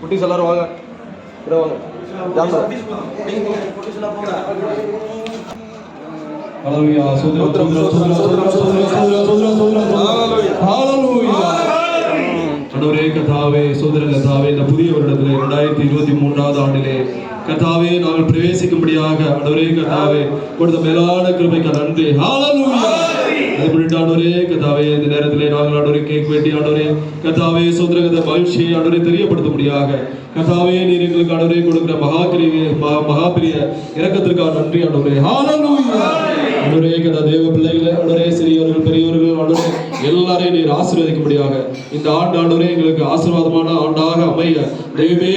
குட்டீஸ் எல்லாரும் வாங்க, வாங்க. ஹல்லேலூயா, சோதரம் சோதரம் சோதரம் சோதரம் சோதரம் சோதரம் சோதரம் ஹல்லேலூயா. ஆண்டவரே கர்த்தாவே, சோதர கர்த்தாவே, இந்த புதிய வருடத்திலே 2023ஆவது ஆண்டிலே கர்த்தாவே நாங்கள் பிரவேசிக்கும்படியாக ஆண்டவரே கர்த்தாவே கொடுத்த மேலான கிருபைக்கு நன்றி. ஹல்லேலூயா. அதை முன்னிட்டு ஆண்டவரே கர்த்தாவே இந்த நேரத்திலே நாங்கள் ஆண்டவரே கேக் வெட்டி ஆண்டவரே கர்த்தாவே சோதரகத மகிழ்ச்சியை ஆண்டவரே தெரியப்படுத்தும்படியாக கர்த்தாவே நீர் எங்களுக்கு ஆண்டவரே கொடுக்கிற மகாபிரிய இரக்கத்திற்காக நன்றி ஆண்டவரே. ஹல்லேலூயா. ஆண்டவரே கர்த்தா தேவ பிள்ளைகளே ஆண்டவரே சிறியவர்கள் பெரியவர்கள் ஆண்டவரே எல்லாரையும் நீர் ஆசீர்வதிக்கும்படியாக இந்த ஆண்டு ஆண்டவரே எங்களுக்கு ஆசீர்வாதமான ஆண்டாக அமைய தெய்வமே